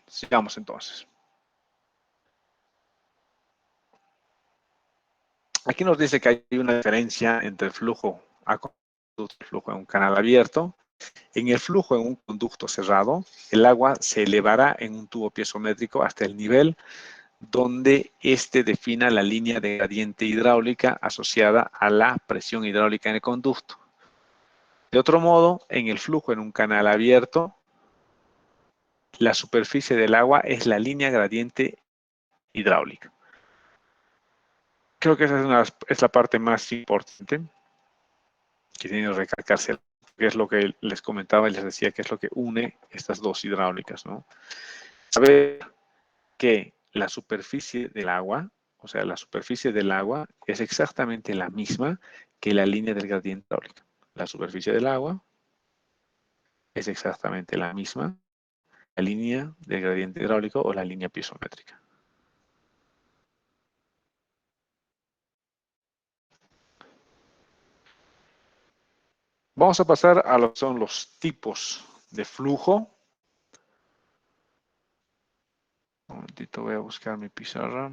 Sigamos entonces. Aquí nos dice que hay una diferencia entre el flujo a conducto y el flujo en un canal abierto. En el flujo en un conducto cerrado, el agua se elevará en un tubo piezométrico hasta el nivel donde éste defina la línea de gradiente hidráulica asociada a la presión hidráulica en el conducto. De otro modo, en el flujo en un canal abierto, la superficie del agua es la línea gradiente hidráulica. Creo que esa es la parte más importante que tiene que recalcarse, que es lo que les comentaba y les decía que es lo que une estas dos hidráulicas, ¿no? Saber que la superficie del agua, o sea, la superficie del agua es exactamente la misma que la línea del gradiente hidráulico. La superficie del agua es exactamente la misma la línea del gradiente hidráulico o la línea piezométrica. Vamos a pasar a lo que son los tipos de flujo. Un momentito, voy a buscar mi pizarra.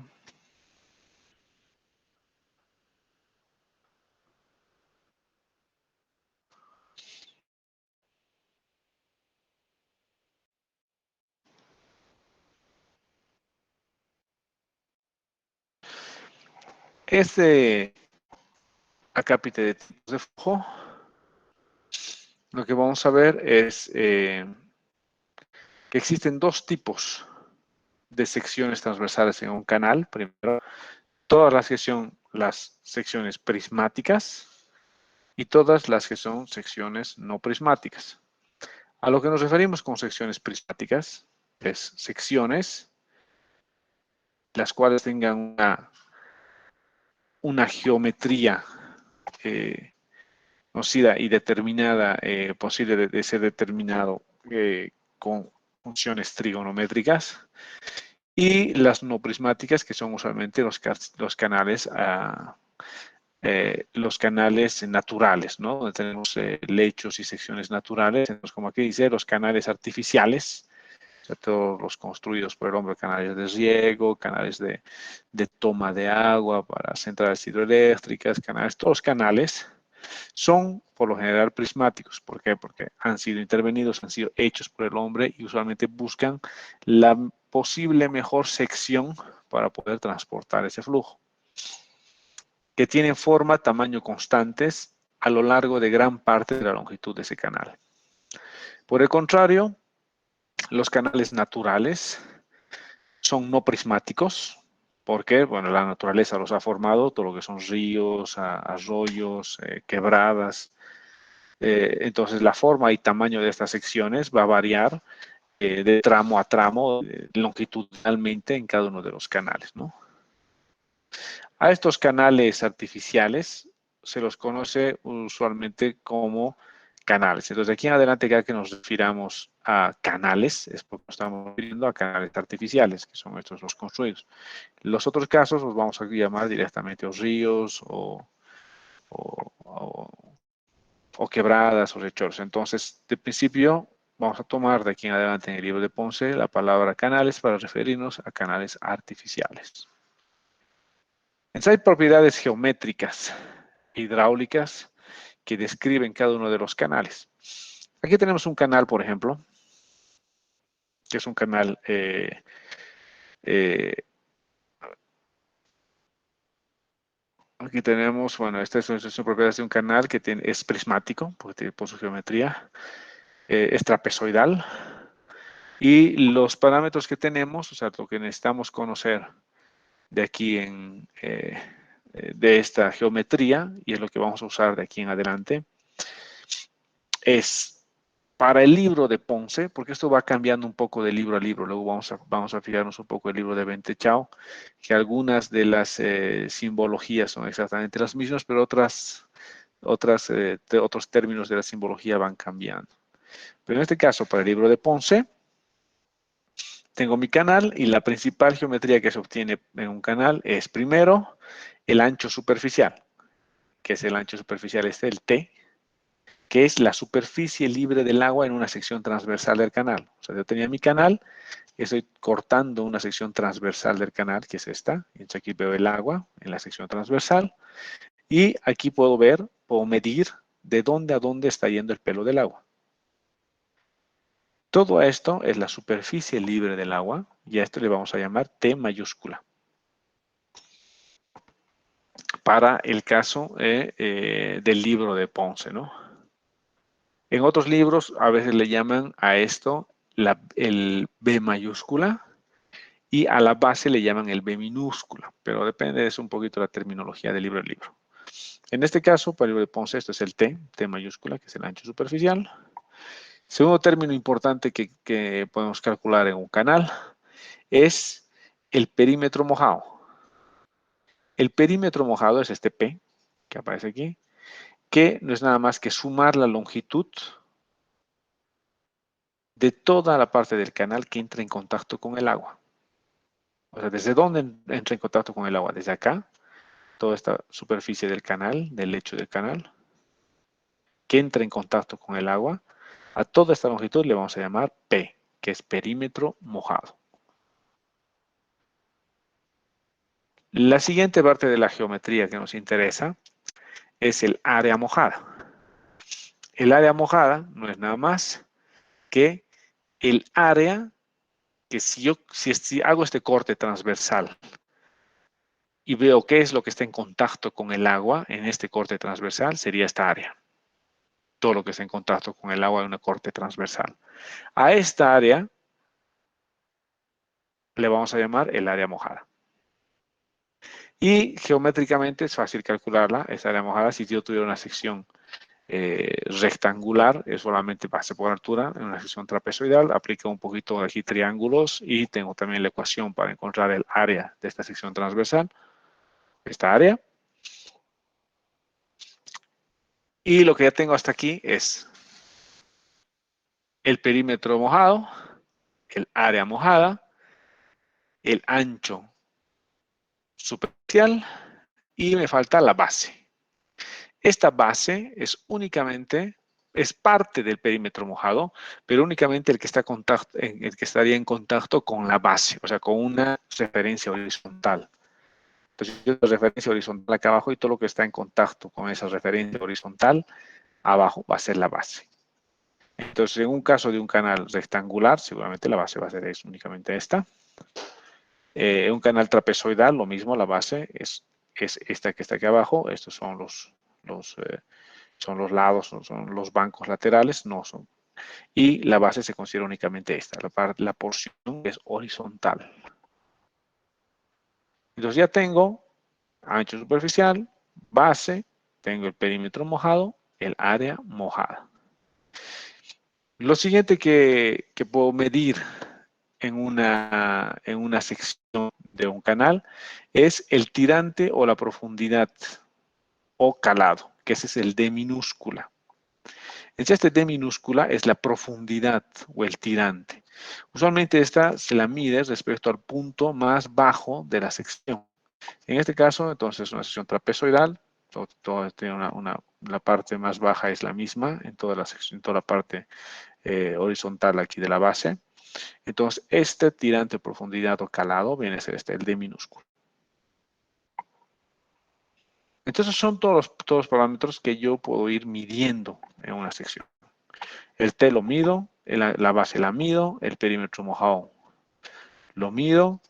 Este acápite de tipos de flujo, lo que vamos a ver es que existen dos tipos de secciones transversales en un canal. Primero, todas las que son las secciones prismáticas y todas las que son secciones no prismáticas. A lo que nos referimos con secciones prismáticas es secciones las cuales tengan una geometría conocida y determinada, posible de ser determinado con funciones trigonométricas, y las no prismáticas, que son usualmente los canales naturales, ¿no? Donde tenemos lechos y secciones naturales. Entonces, como aquí dice, los canales artificiales, o sea, todos los construidos por el hombre, canales de riego, canales de toma de agua para centrales hidroeléctricas, todos los canales son por lo general prismáticos. ¿Por qué? Porque han sido intervenidos, han sido hechos por el hombre y usualmente buscan la posible mejor sección para poder transportar ese flujo, que tienen forma, tamaño constantes a lo largo de gran parte de la longitud de ese canal. Por el contrario, los canales naturales son no prismáticos. ¿Por qué? Bueno, la naturaleza los ha formado, todo lo que son ríos, arroyos, quebradas. Entonces, la forma y tamaño de estas secciones va a variar de tramo a tramo, longitudinalmente en cada uno de los canales, ¿no? A estos canales artificiales se los conoce usualmente como canales. Entonces, de aquí en adelante, cada que nos refiramos a canales, es porque nos estamos refiriendo a canales artificiales, que son estos los construidos. Los otros casos los vamos a llamar directamente os ríos o quebradas o rechos. Entonces, de principio, vamos a tomar de aquí en adelante en el libro de Ponce la palabra canales para referirnos a canales artificiales. Hay propiedades geométricas hidráulicas que describen cada uno de los canales. Aquí tenemos un canal, por ejemplo, que es un canal aquí tenemos, bueno, estas son propiedades de un canal que es prismático, porque por su geometría, es trapezoidal, y los parámetros que tenemos, o sea, lo que necesitamos conocer de aquí de esta geometría, y es lo que vamos a usar de aquí en adelante, es para el libro de Ponce, porque esto va cambiando un poco de libro a libro, luego vamos a fijarnos un poco el libro de Bentechao, que algunas de las simbologías son exactamente las mismas, pero otros términos de la simbología van cambiando. Pero en este caso, para el libro de Ponce, tengo mi canal y la principal geometría que se obtiene en un canal es primero el ancho superficial, que es el ancho superficial, el T, que es la superficie libre del agua en una sección transversal del canal. O sea, yo tenía mi canal, estoy cortando una sección transversal del canal, que es esta. Entonces aquí veo el agua en la sección transversal. Y aquí puedo ver, puedo medir de dónde a dónde está yendo el pelo del agua. Todo esto es la superficie libre del agua y a esto le vamos a llamar T mayúscula. Para el caso del libro de Ponce, ¿no? En otros libros a veces le llaman a esto el B mayúscula y a la base le llaman el B minúscula, pero depende de eso un poquito la terminología del libro al libro. En este caso, para el libro de Ponce, esto es el T mayúscula, que es el ancho superficial. Segundo término importante que podemos calcular en un canal es el perímetro mojado. El perímetro mojado es este P, que aparece aquí, que no es nada más que sumar la longitud de toda la parte del canal que entra en contacto con el agua. O sea, ¿desde dónde entra en contacto con el agua? Desde acá, toda esta superficie del canal, del lecho del canal, que entra en contacto con el agua. A toda esta longitud le vamos a llamar P, que es perímetro mojado. La siguiente parte de la geometría que nos interesa es el área mojada. El área mojada no es nada más que el área que si hago este corte transversal y veo qué es lo que está en contacto con el agua en este corte transversal, sería esta área. Todo lo que está en contacto con el agua en un corte transversal. A esta área le vamos a llamar el área mojada. Y geométricamente es fácil calcularla, esta área mojada, si yo tuviera una sección rectangular, es solamente base por altura, en una sección trapezoidal, aplico un poquito aquí triángulos y tengo también la ecuación para encontrar el área de esta sección transversal, esta área. Y lo que ya tengo hasta aquí es el perímetro mojado, el área mojada, el ancho superficial y me falta la base. Esta base es parte del perímetro mojado, pero únicamente el que estaría en contacto con la base, o sea, con una referencia horizontal. Entonces, yo tengo referencia horizontal acá abajo y todo lo que está en contacto con esa referencia horizontal abajo va a ser la base. Entonces, en un caso de un canal rectangular, seguramente la base va a ser únicamente esta. En un canal trapezoidal, lo mismo, la base es esta que está aquí abajo. Estos son son los lados, son los bancos laterales, no son. Y la base se considera únicamente esta, la porción que es horizontal. Entonces ya tengo ancho superficial, base, tengo el perímetro mojado, el área mojada. Lo siguiente que puedo medir en una sección de un canal es el tirante o la profundidad o calado, que ese es el D minúscula. Este D minúscula es la profundidad o el tirante. Usualmente esta se la mide respecto al punto más bajo de la sección. En este caso, entonces, una sección trapezoidal, todo tiene la parte más baja es la misma en toda la sección, en toda la parte horizontal aquí de la base. Entonces, este tirante, profundidad o calado viene a ser el D minúsculo. Entonces, son todos los parámetros que yo puedo ir midiendo en una sección. El T lo mido, la base la mido, el perímetro mojado lo mido,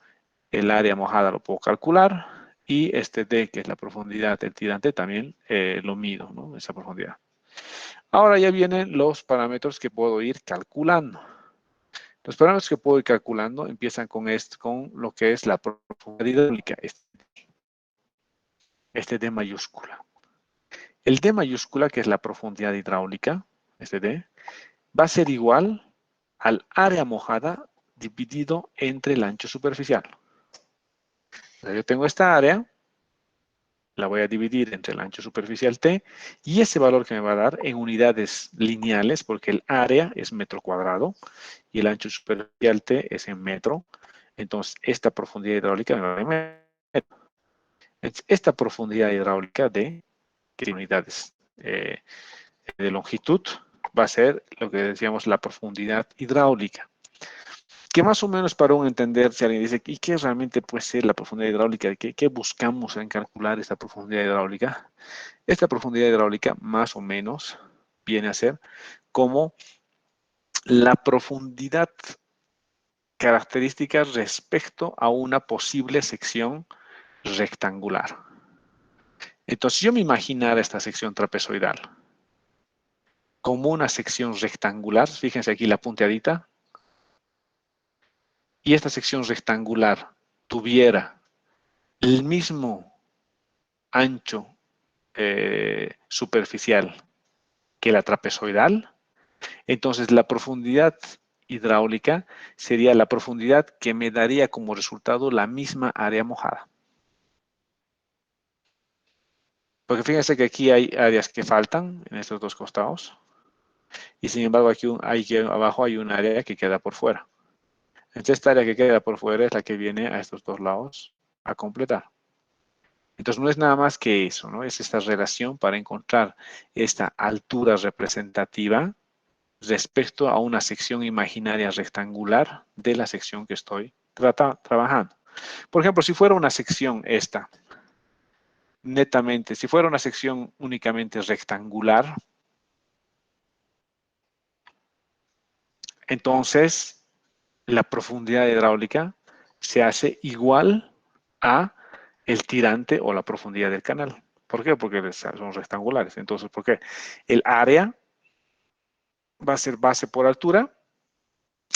el área mojada lo puedo calcular y este D, que es la profundidad del tirante, también lo mido, ¿no? Esa profundidad. Ahora ya vienen los parámetros que puedo ir calculando. Los parámetros que puedo ir calculando empiezan con lo que es la profundidad hidráulica, este D mayúscula. El D mayúscula, que es la profundidad hidráulica, este D, va a ser igual al área mojada dividido entre el ancho superficial. Entonces, yo tengo esta área, la voy a dividir entre el ancho superficial T y ese valor que me va a dar en unidades lineales, porque el área es metro cuadrado y el ancho superficial T es en metro. Entonces, esta profundidad hidráulica me va a dar en metro. Esta profundidad hidráulica de unidades de longitud va a ser lo que decíamos la profundidad hidráulica. Que más o menos para un entender, si alguien dice, ¿y qué realmente puede ser la profundidad hidráulica? ¿Qué buscamos en calcular esta profundidad hidráulica? Esta profundidad hidráulica más o menos viene a ser como la profundidad característica respecto a una posible sección rectangular. Entonces, yo me imaginara esta sección trapezoidal como una sección rectangular, fíjense aquí la punteadita, y esta sección rectangular tuviera el mismo ancho superficial que la trapezoidal, entonces la profundidad hidráulica sería la profundidad que me daría como resultado la misma área mojada. Porque fíjense que aquí hay áreas que faltan en estos dos costados. Y sin embargo, aquí abajo hay un área que queda por fuera. Entonces, esta área que queda por fuera es la que viene a estos dos lados a completar. Entonces, no es nada más que eso, ¿no? Es esta relación para encontrar esta altura representativa respecto a una sección imaginaria rectangular de la sección que estoy trabajando. Por ejemplo, si fuera una sección esta, netamente, si fuera una sección únicamente rectangular, entonces la profundidad hidráulica se hace igual a el tirante o la profundidad del canal. ¿Por qué? Porque son rectangulares. Entonces, ¿por qué? El área va a ser base por altura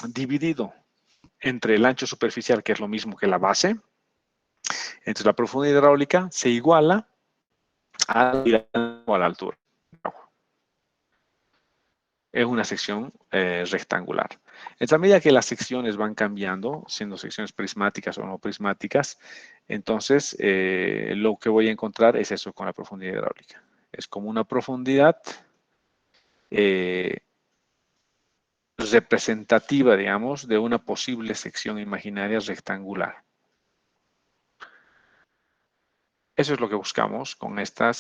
dividido entre el ancho superficial, que es lo mismo que la base. Entonces, la profundidad hidráulica se iguala a la altura. Es una sección rectangular. En la medida que las secciones van cambiando, siendo secciones prismáticas o no prismáticas, entonces lo que voy a encontrar es eso con la profundidad hidráulica. Es como una profundidad representativa, digamos, de una posible sección imaginaria rectangular. Eso es lo que buscamos con esta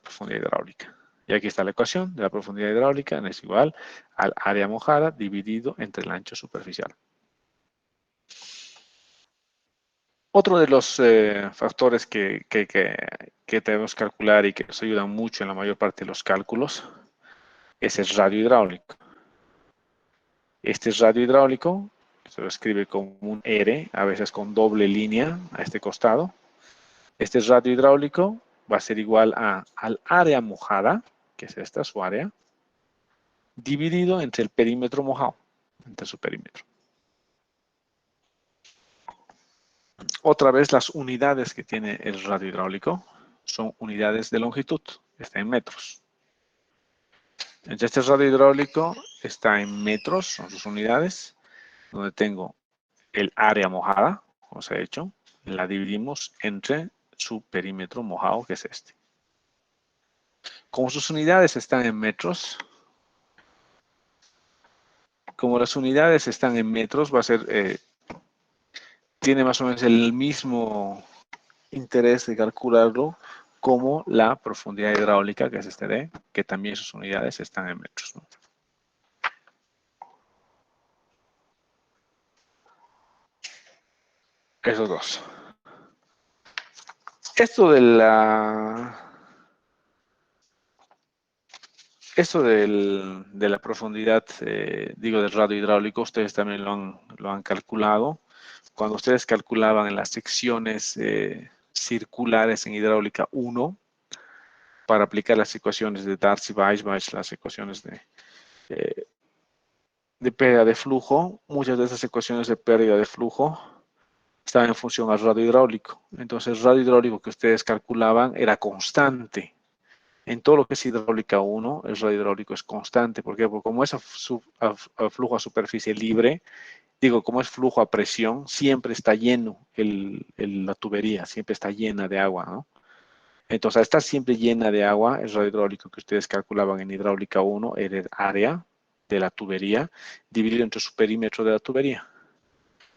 profundidad hidráulica. Y aquí está la ecuación de la profundidad hidráulica, es igual al área mojada dividido entre el ancho superficial. Otro de los factores que debemos calcular y que nos ayudan mucho en la mayor parte de los cálculos es el radio hidráulico. Este radio hidráulico se lo escribe como un R, a veces con doble línea a este costado. Este radio hidráulico va a ser igual al área mojada, que es esta, su área, dividido entre el perímetro mojado, entre su perímetro. Otra vez, las unidades que tiene el radio hidráulico son unidades de longitud, está en metros. Entonces, este radio hidráulico está en metros, son sus unidades, donde tengo el área mojada, como se ha hecho, la dividimos entre su perímetro mojado, que es este. Como sus unidades están en metros, como las unidades están en metros, va a ser, tiene más o menos el mismo interés de calcularlo como la profundidad hidráulica, que es este D, que también sus unidades están en metros, ¿no? Esos dos. Esto de la profundidad, digo, del radio hidráulico, ustedes también lo han calculado. Cuando ustedes calculaban en las secciones circulares en hidráulica 1, para aplicar las ecuaciones de Darcy-Weisbach, las ecuaciones de pérdida de flujo, muchas de esas ecuaciones de pérdida de flujo estaban en función al radio hidráulico. Entonces, el radio hidráulico que ustedes calculaban era constante. En todo lo que es hidráulica 1, el radio hidráulico es constante. ¿Por qué? Porque como es flujo a superficie libre, digo, como es flujo a presión, siempre está lleno la tubería, siempre está llena de agua, ¿no? Entonces, al estar siempre llena de agua, el radio hidráulico que ustedes calculaban en hidráulica 1 era el área de la tubería dividido entre su perímetro de la tubería.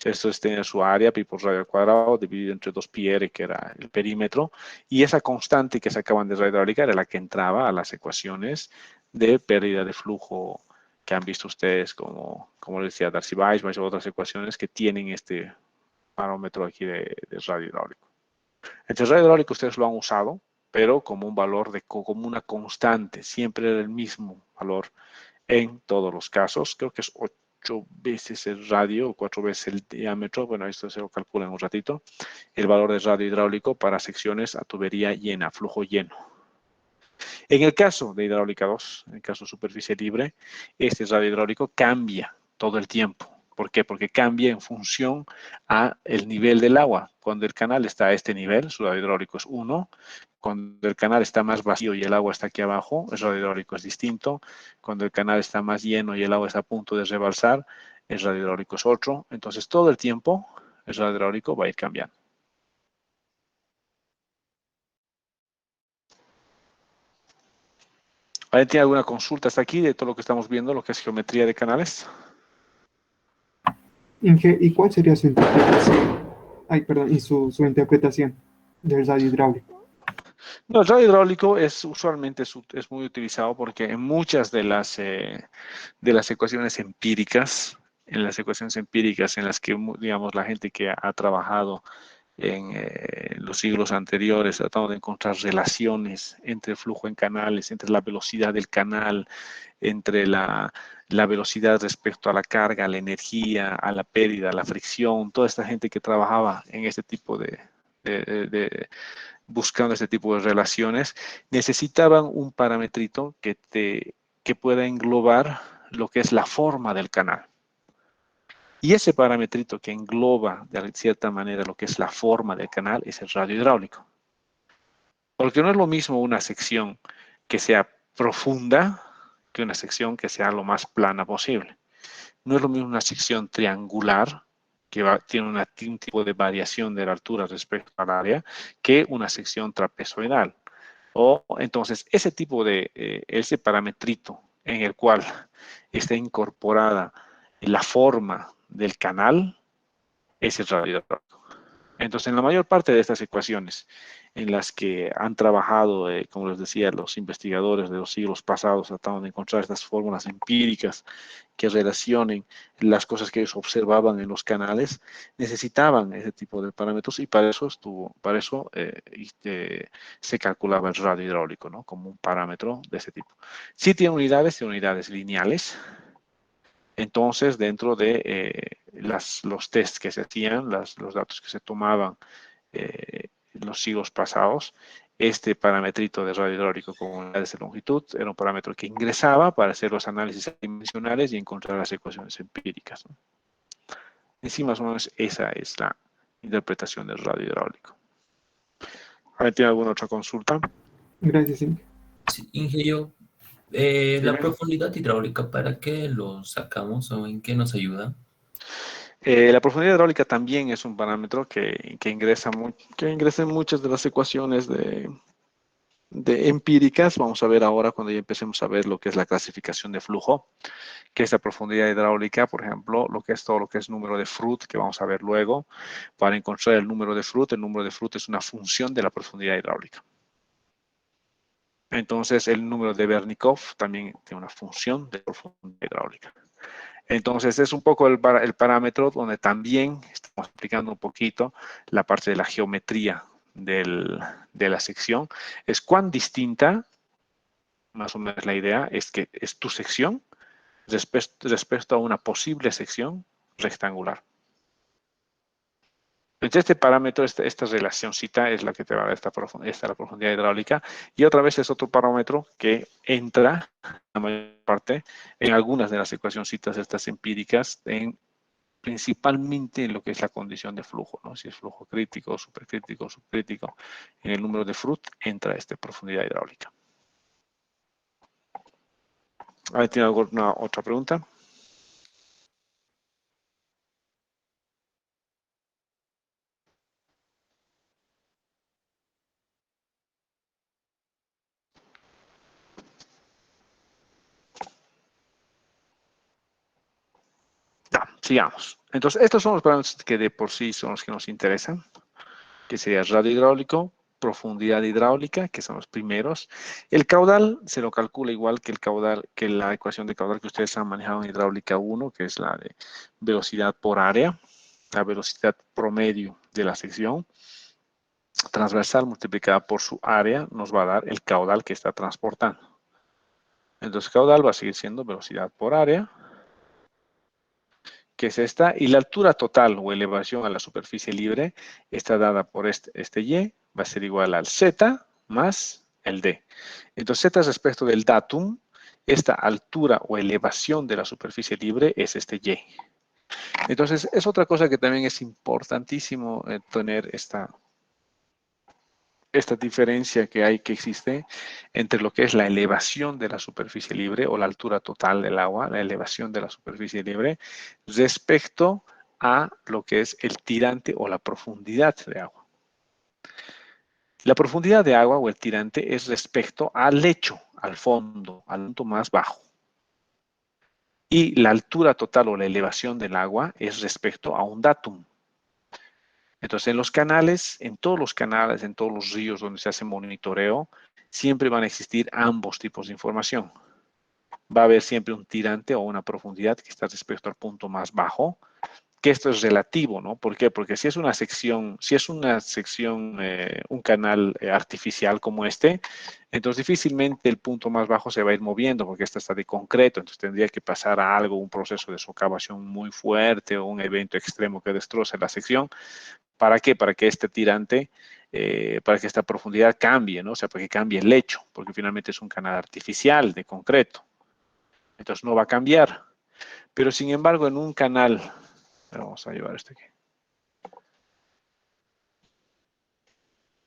Esto es tener su área, pi por radio al cuadrado, dividido entre 2πr, que era el perímetro, y esa constante que sacaban de radio hidráulica era la que entraba a las ecuaciones de pérdida de flujo que han visto ustedes, como les decía Darcy Weisbach, o otras ecuaciones que tienen este parámetro aquí de radio hidráulico. El radio hidráulico ustedes lo han usado, pero como un valor, como una constante, siempre era el mismo valor en todos los casos. Creo que es 8 veces el radio o 4 veces el diámetro. Bueno, esto se lo calcula en un ratito. El valor de radio hidráulico para secciones a tubería llena, flujo lleno. En el caso de hidráulica 2, en el caso de superficie libre, este radio hidráulico cambia todo el tiempo. ¿Por qué? Porque cambia en función a el nivel del agua. Cuando el canal está a este nivel, su radio hidráulico es 1. Cuando el canal está más vacío y el agua está aquí abajo, el radio hidráulico es distinto. Cuando el canal está más lleno y el agua está a punto de rebalsar, el radio hidráulico es otro. Entonces, todo el tiempo, el radio hidráulico va a ir cambiando. ¿Alguien tiene alguna consulta hasta aquí de todo lo que estamos viendo, lo que es geometría de canales? Inge, ¿y cuál sería su interpretación? Ay, perdón, y su interpretación del radio hidráulico. No, el radio hidráulico usualmente es muy utilizado porque en muchas de las ecuaciones empíricas, en las que, digamos, la gente que ha trabajado en los siglos anteriores, tratando de encontrar relaciones entre el flujo en canales, entre la velocidad del canal, entre la velocidad respecto a la carga, a la energía, a la pérdida, a la fricción, toda esta gente que trabajaba en este tipo buscando este tipo de relaciones, necesitaban un parametrito que pueda englobar lo que es la forma del canal. Y ese parametrito que engloba de cierta manera lo que es la forma del canal es el radio hidráulico. Porque no es lo mismo una sección que sea profunda que una sección que sea lo más plana posible. No es lo mismo una sección triangular que tiene un tipo de variación de la altura respecto al área que una sección trapezoidal. O entonces ese tipo ese parametrito en el cual está incorporada la forma del canal es el radio hidráulico. Entonces, en la mayor parte de estas ecuaciones en las que han trabajado, como les decía, los investigadores de los siglos pasados, tratando de encontrar estas fórmulas empíricas que relacionen las cosas que ellos observaban en los canales, necesitaban ese tipo de parámetros y para eso se calculaba el radio hidráulico, ¿no? Como un parámetro de ese tipo. Sí tiene unidades lineales. Entonces, dentro de los tests que se hacían, los datos que se tomaban en los siglos pasados, este parametrito de radio hidráulico con unidades de longitud era un parámetro que ingresaba para hacer los análisis dimensionales y encontrar las ecuaciones empíricas, ¿no? En sí, más o menos, esa es la interpretación del radio hidráulico. ¿Alguien tiene alguna otra consulta? Gracias, Inge. Sí, Inge, la Dime. profundidad hidráulica, ¿para qué lo sacamos o en qué nos ayuda? La profundidad hidráulica también es un parámetro que ingresa en muchas de las ecuaciones de empíricas. Vamos a ver ahora cuando ya empecemos a ver lo que es la clasificación de flujo, que es la profundidad hidráulica, por ejemplo, lo que es todo lo que es número de Fruit, que vamos a ver luego. Para encontrar el número de Fruit es una función de la profundidad hidráulica. Entonces, el número de Bernikov también tiene una función de profundidad hidráulica. Entonces, es un poco el parámetro donde también estamos aplicando un poquito la parte de la geometría de la sección. Es cuán distinta, más o menos la idea, es que es tu sección respecto a una posible sección rectangular. Entonces, este parámetro, esta relacióncita es la que te va a dar la profundidad hidráulica. Y otra vez es otro parámetro que entra, la mayor parte, en algunas de las ecuacioncitas estas empíricas, principalmente en lo que es la condición de flujo, ¿no? Si es flujo crítico, supercrítico, subcrítico. En el número de Fruit entra esta profundidad hidráulica. ¿Alguien tiene alguna otra pregunta? Ya, sigamos. Entonces, estos son los parámetros que de por sí son los que nos interesan, que sería radio hidráulico, profundidad hidráulica, que son los primeros. El caudal se lo calcula igual que el caudal, que la ecuación de caudal que ustedes han manejado en hidráulica 1, que es la de velocidad por área, la velocidad promedio de la sección transversal multiplicada por su área nos va a dar el caudal que está transportando. Entonces, caudal va a seguir siendo velocidad por área, que es esta, y la altura total o elevación a la superficie libre está dada por este y, va a ser igual al z más el d. Entonces, z respecto del datum, esta altura o elevación de la superficie libre es este y. Entonces, es otra cosa que también es importantísimo tener esta diferencia que existe entre lo que es la elevación de la superficie libre o la altura total del agua, la elevación de la superficie libre, respecto a lo que es el tirante o la profundidad de agua. La profundidad de agua o el tirante es respecto al lecho, al fondo, al punto más bajo. Y la altura total o la elevación del agua es respecto a un datum. Entonces, en los canales, en todos los canales, en todos los ríos donde se hace monitoreo, siempre van a existir ambos tipos de información. Va a haber siempre un tirante o una profundidad que está respecto al punto más bajo, que esto es relativo, ¿no? ¿Por qué? Porque si es una sección, un canal artificial como este, entonces difícilmente el punto más bajo se va a ir moviendo porque esta está de concreto, entonces tendría que pasar a algo, un proceso de socavación muy fuerte o un evento extremo que destroce la sección. ¿Para qué? Para que este tirante, para que esta profundidad cambie, ¿no? O sea, para que cambie el lecho, porque finalmente es un canal artificial de concreto. Entonces no va a cambiar. Pero sin embargo, en un canal, vamos a llevar este aquí.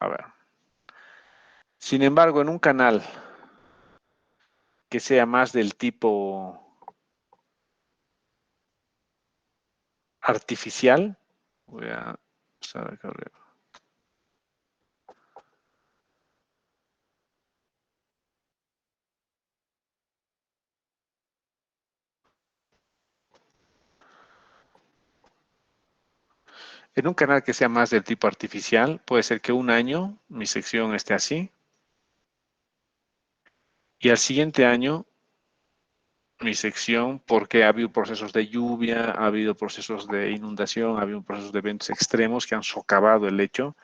A ver. Sin embargo, en un canal que sea más del tipo artificial, voy a usar acá arriba. En un canal que sea más del tipo artificial, puede ser que un año mi sección esté así y al siguiente año mi sección, porque ha habido procesos de lluvia, ha habido procesos de inundación, ha habido procesos de eventos extremos que han socavado el lecho.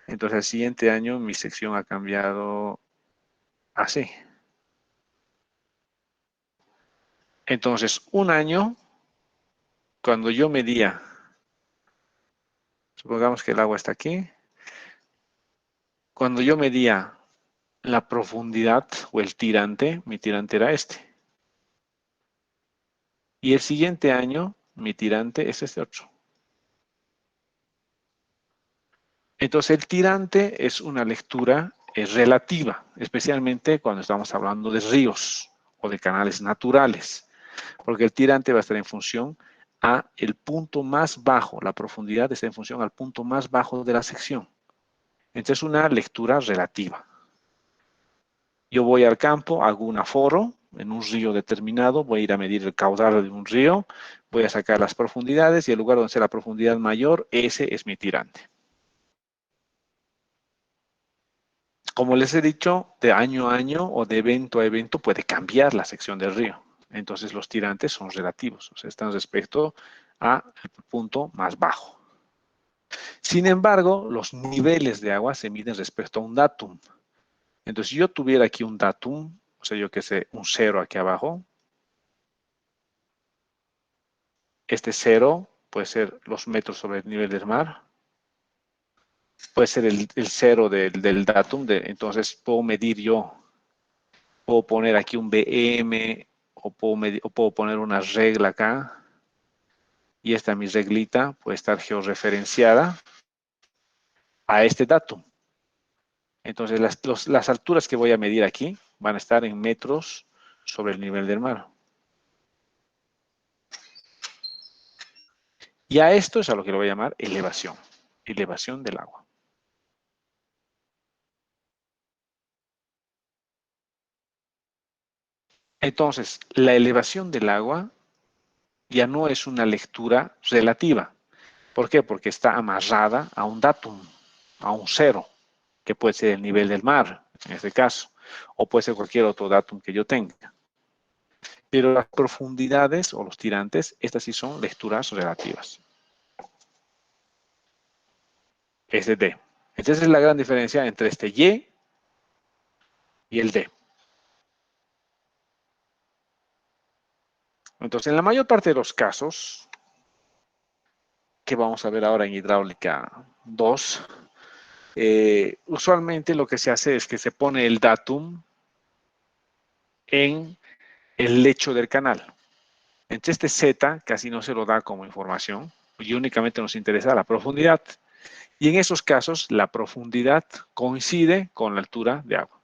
Entonces, el siguiente año mi sección ha cambiado así. Entonces, un año, cuando yo medía, supongamos que el agua está aquí, cuando yo medía la profundidad o el tirante, mi tirante era este. Y el siguiente año, mi tirante es este otro. Entonces, el tirante es una lectura relativa, especialmente cuando estamos hablando de ríos o de canales naturales, porque el tirante va a estar en función a el punto más bajo, la profundidad está en función al punto más bajo de la sección. Entonces, es una lectura relativa. Yo voy al campo, hago un aforo en un río determinado, voy a ir a medir el caudal de un río, voy a sacar las profundidades y el lugar donde sea la profundidad mayor, ese es mi tirante. Como les he dicho, de año a año o de evento a evento puede cambiar la sección del río. Entonces los tirantes son relativos, o sea, están respecto al punto más bajo. Sin embargo, los niveles de agua se miden respecto a un datum. Entonces, si yo tuviera aquí un datum, o sea, yo que sé, un 0 aquí abajo, este 0 puede ser los metros sobre el nivel del mar, puede ser el 0 del datum, entonces puedo medir yo, puedo poner aquí un BM o puedo poner una regla acá, y esta mi reglita puede estar georreferenciada a este datum. Entonces, las alturas que voy a medir aquí van a estar en metros sobre el nivel del mar. Y a esto es a lo que lo voy a llamar elevación del agua. Entonces, la elevación del agua ya no es una lectura relativa. ¿Por qué? Porque está amarrada a un datum, a un cero, que puede ser el nivel del mar, en este caso, o puede ser cualquier otro datum que yo tenga. Pero las profundidades o los tirantes, estas sí son lecturas relativas. Es de D. Entonces es la gran diferencia entre este Y y el D. Entonces, en la mayor parte de los casos, que vamos a ver ahora en hidráulica 2, usualmente lo que se hace es que se pone el datum en el lecho del canal. Entonces este Z casi no se lo da como información y únicamente nos interesa la profundidad. Y en esos casos la profundidad coincide con la altura de agua.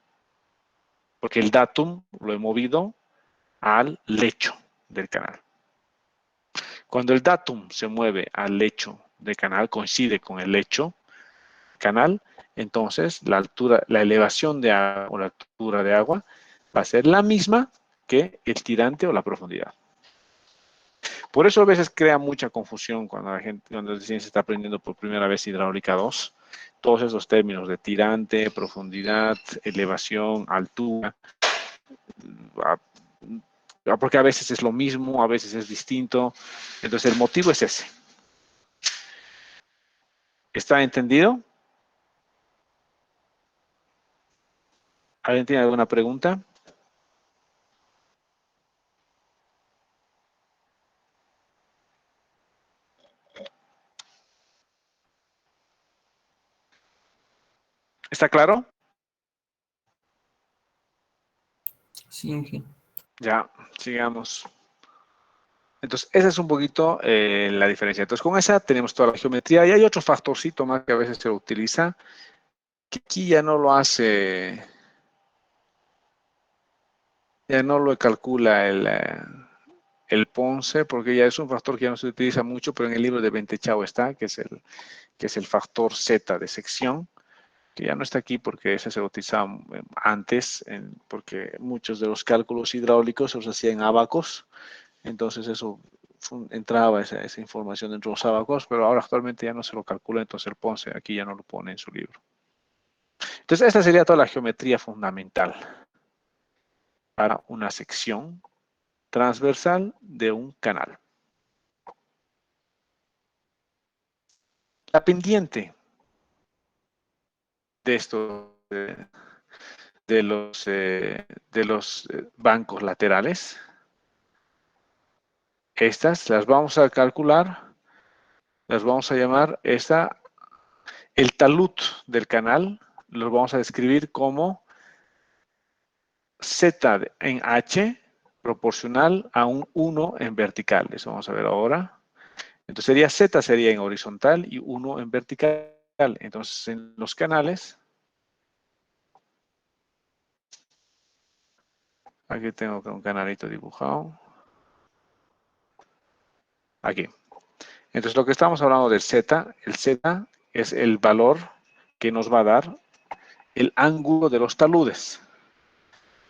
Porque el datum lo he movido al lecho del canal. Cuando el datum se mueve al lecho del canal, coincide con el lecho canal, entonces la altura, la elevación de agua o la altura de agua va a ser la misma que el tirante o la profundidad. Por eso a veces crea mucha confusión cuando la gente, cuando recién se está aprendiendo por primera vez hidráulica 2, todos esos términos de tirante, profundidad, elevación, altura, porque a veces es lo mismo, a veces es distinto. Entonces el motivo es ese. ¿Está entendido? ¿Alguien tiene alguna pregunta? ¿Está claro? Sí, Inge. Ya, sigamos. Entonces, esa es un poquito la diferencia. Entonces, con esa tenemos toda la geometría. Y hay otro factorcito más que a veces se utiliza, que aquí ya no lo hace, ya no lo calcula el Ponce, porque ya es un factor que ya no se utiliza mucho, pero en el libro de Bentechao está, que es el factor Z de sección, que ya no está aquí porque ese se utilizaba antes, porque muchos de los cálculos hidráulicos se los hacían en abacos, entonces eso entraba esa información dentro de los abacos, pero ahora actualmente ya no se lo calcula, entonces el Ponce aquí ya no lo pone en su libro. Entonces esta sería toda la geometría fundamental para una sección transversal de un canal. La pendiente de esto de los bancos laterales, estas las vamos a calcular, las vamos a llamar el talud del canal, lo vamos a describir como Z en H proporcional a un 1 en vertical. Eso vamos a ver ahora. Entonces sería Z sería en horizontal y 1 en vertical. Entonces en los canales, aquí tengo un canalito dibujado. Aquí. Entonces lo que estamos hablando del Z, el Z es el valor que nos va a dar el ángulo de los taludes.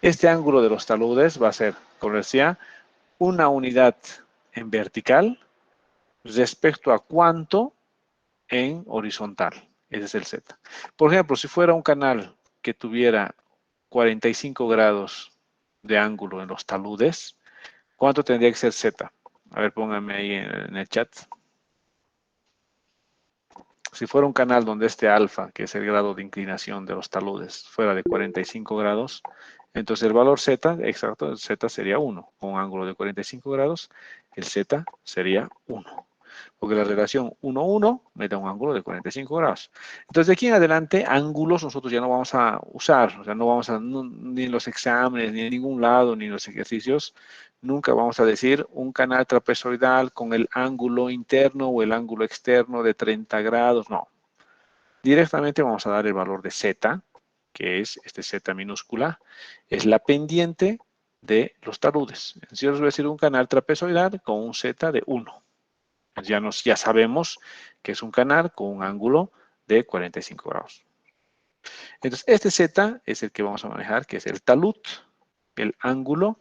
Este ángulo de los taludes va a ser, como decía, una unidad en vertical respecto a cuánto en horizontal. Ese es el Z. Por ejemplo, si fuera un canal que tuviera 45 grados de ángulo en los taludes, ¿cuánto tendría que ser Z? A ver, pónganme ahí en el chat. Si fuera un canal donde este alfa, que es el grado de inclinación de los taludes, fuera de 45 grados, entonces el valor Z, exacto, el Z sería 1. Con un ángulo de 45 grados, el Z sería 1. Porque la relación 1,1 me da un ángulo de 45 grados. Entonces, de aquí en adelante, ángulos nosotros ya no vamos a usar. O sea, no vamos a, ni en los exámenes, ni en ningún lado, ni en los ejercicios, nunca vamos a decir un canal trapezoidal con el ángulo interno o el ángulo externo de 30 grados. No. Directamente vamos a dar el valor de Z, que es este Z minúscula, es la pendiente de los taludes. Si yo les voy a decir un canal trapezoidal con un Z de 1. Ya sabemos que es un canal con un ángulo de 45 grados. Entonces, este Z es el que vamos a manejar, que es el talud, el ángulo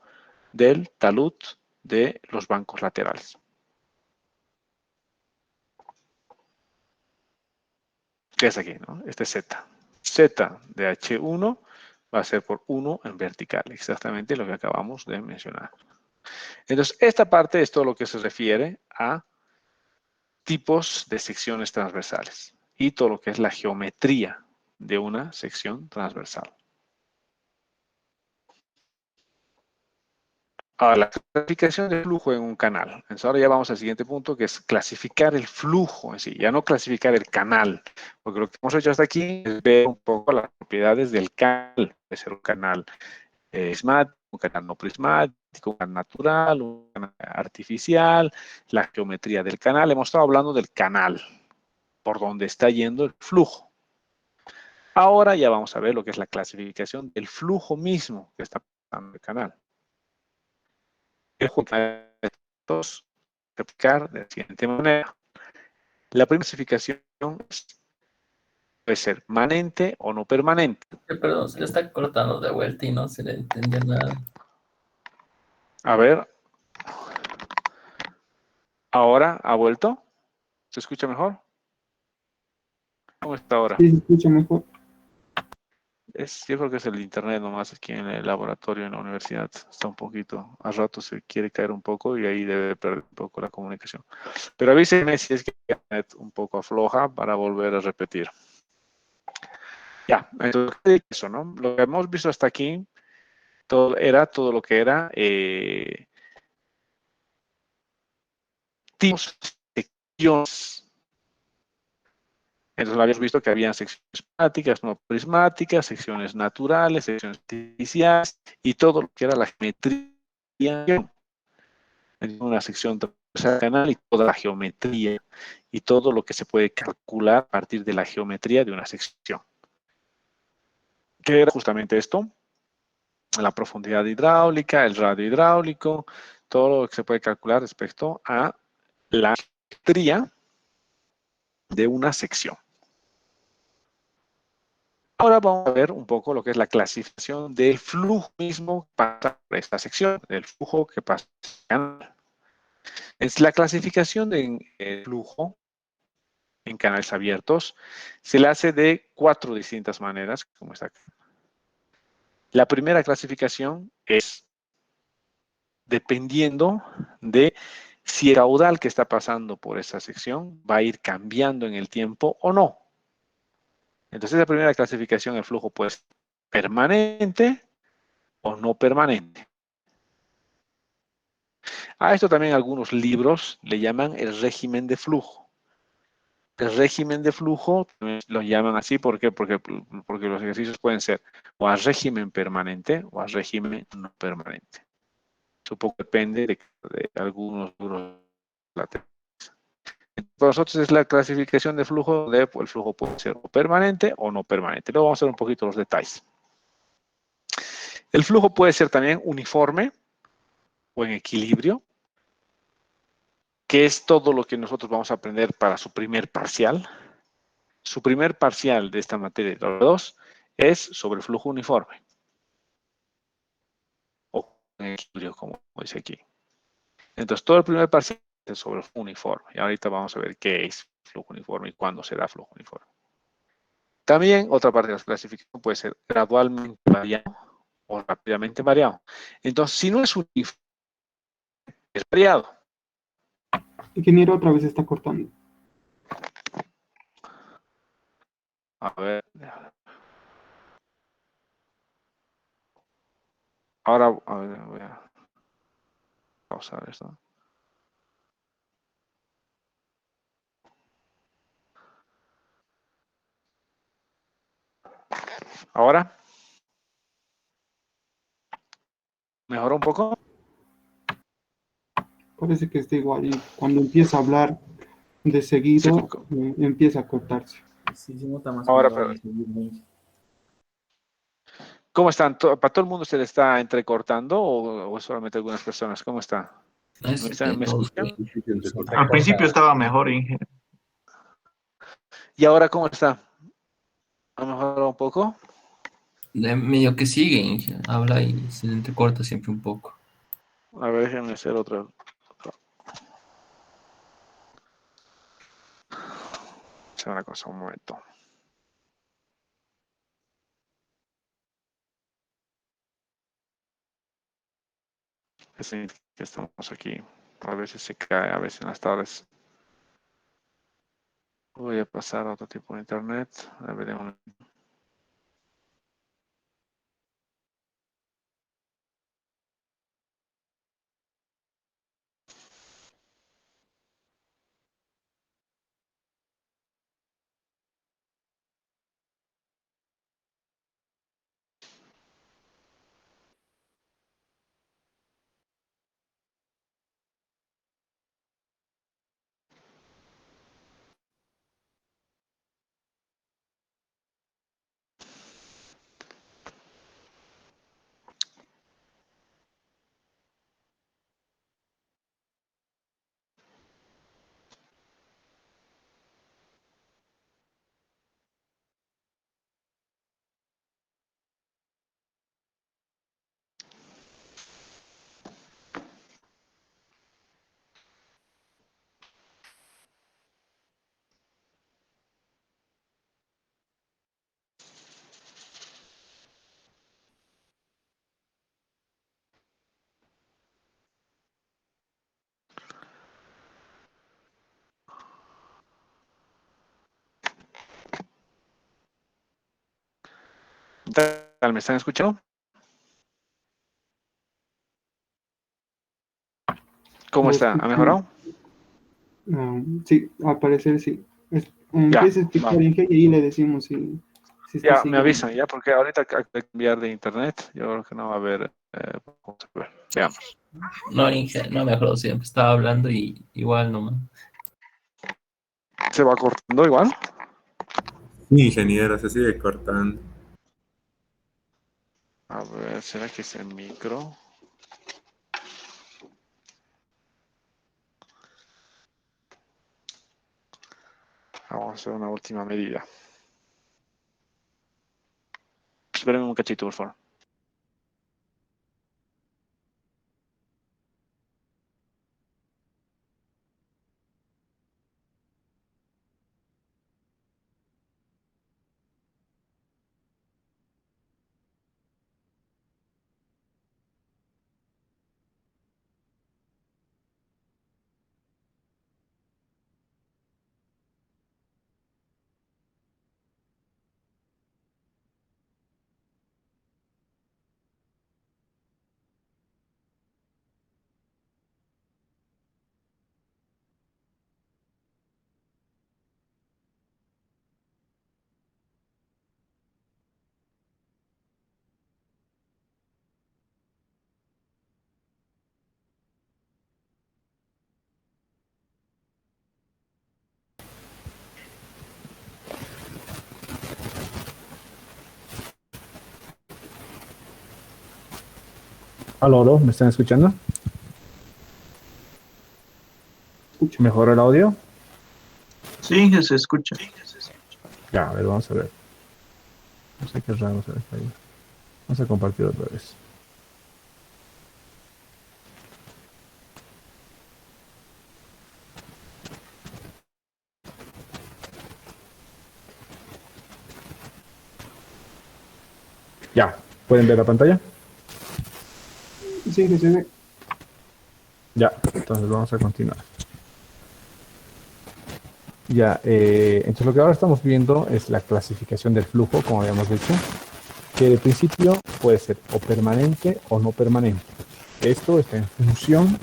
del talud de los bancos laterales. que es aquí, ¿no? Este es Z. Z de H1 va a ser por 1 en vertical, exactamente lo que acabamos de mencionar. Entonces, esta parte es todo lo que se refiere a tipos de secciones transversales y todo lo que es la geometría de una sección transversal. Ahora, la clasificación de flujo en un canal. Entonces, ahora ya vamos al siguiente punto, que es clasificar el flujo en sí, ya no clasificar el canal, porque lo que hemos hecho hasta aquí es ver un poco las propiedades del canal. Puede ser un canal prismático, un canal no prismático, un canal natural, un canal artificial, la geometría del canal. Hemos estado hablando del canal, por donde está yendo el flujo. Ahora ya vamos a ver lo que es la clasificación del flujo mismo que está pasando en el canal. Estos explicar de la siguiente manera. La primera clasificación puede ser permanente o no permanente. Perdón, se le está cortando de vuelta y no se le entendió nada. A ver, ahora ha vuelto. ¿Se escucha mejor? ¿Cómo está ahora? Sí, se escucha mejor. Yo creo que es el internet nomás aquí en el laboratorio, en la universidad. Está un poquito, a rato se quiere caer un poco y ahí debe perder un poco la comunicación. Pero avísenme si es que el internet un poco afloja para volver a repetir. Ya, entonces eso, ¿no? Lo que hemos visto hasta aquí todo lo que era tipos de secciones. Entonces habíamos visto que había secciones prismáticas, no prismáticas, secciones naturales, secciones artificiales y todo lo que era la geometría. En una sección transversal canal y toda la geometría y todo lo que se puede calcular a partir de la geometría de una sección. ¿Qué era justamente esto? La profundidad hidráulica, el radio hidráulico, todo lo que se puede calcular respecto a la geometría de una sección. Ahora vamos a ver un poco lo que es la clasificación del flujo mismo que pasa por esta sección, del flujo que pasa por este canal. Es la clasificación del flujo en canales abiertos se le hace de 4 distintas maneras, como está acá. La primera clasificación es dependiendo de si el caudal que está pasando por esa sección va a ir cambiando en el tiempo o no. Entonces, la primera clasificación, el flujo puede ser permanente o no permanente. A esto también algunos libros le llaman el régimen de flujo. El régimen de flujo lo llaman así porque los ejercicios pueden ser o a régimen permanente o a régimen no permanente. Un poco depende de algunos libros. Para nosotros es la clasificación de flujo de el flujo puede ser permanente o no permanente. Luego vamos a ver un poquito los detalles. El flujo puede ser también uniforme o en equilibrio, que es todo lo que nosotros vamos a aprender para su primer parcial. Su primer parcial de esta materia, la 2, es sobre flujo uniforme. O en equilibrio, como dice aquí. Entonces, todo el primer parcial es sobre flujo uniforme. Y ahorita vamos a ver qué es flujo uniforme y cuándo será flujo uniforme. También otra parte de la clasificación puede ser gradualmente variado o rápidamente variado. Entonces, si no es uniforme, es variado. Ingeniero, otra vez está cortando. A ver. Ahora, a ver, voy a pausar esto. Ahora. ¿Mejoró un poco? Parece que está igual. Y cuando empieza a hablar de Sí. seguido, empieza a cortarse. Sí, se nota más Ahora, cuando pero, hablas seguidamente. ¿cómo están? ¿Para todo el mundo se le está entrecortando o solamente algunas personas? ¿Cómo está? ¿Me Todos escuchan? Al principio estaba mejor, Inge. ¿Y ahora cómo está? ¿Ha mejorado un poco? medio que siguen, habla y se le entrecorta siempre un poco. A ver, déjenme hacer otra. Hacer una cosa, un momento. Sí, que estamos aquí. A veces se cae, a veces en las tardes. Voy a pasar a otro tipo de internet. A ver, ¿qué tal? ¿Me están escuchando? ¿Cómo Lo está? ¿Ha escucho. mejorado? Sí, al parecer sí. Ya, Empieza a explicar vale. Inge y ahí le decimos si está Ya, me siguiendo. avisan, ya, porque ahorita hay que cambiar de internet. Yo creo que no va a haber. Vamos a ver. Veamos. No, Inge, no me acuerdo siempre. Estaba hablando y igual nomás. ¿Se va cortando igual? Sí, ingeniero, se sigue cortando. A ver, ¿será que es el micro? Vamos a hacer una última medida. Espérenme un cachito, por favor. Aló, aló, ¿me están escuchando? Escucho. ¿Mejora el audio? Sí, que se escucha. Ya, a ver, vamos a ver. No sé qué raro se ve ahí. Vamos a compartir otra vez. Ya, ¿pueden ver la pantalla? Sí, que se ve. Ya, entonces vamos a continuar. Ya, entonces lo que ahora estamos viendo es la clasificación del flujo, como habíamos dicho, que de principio puede ser o permanente o no permanente. Esto está en función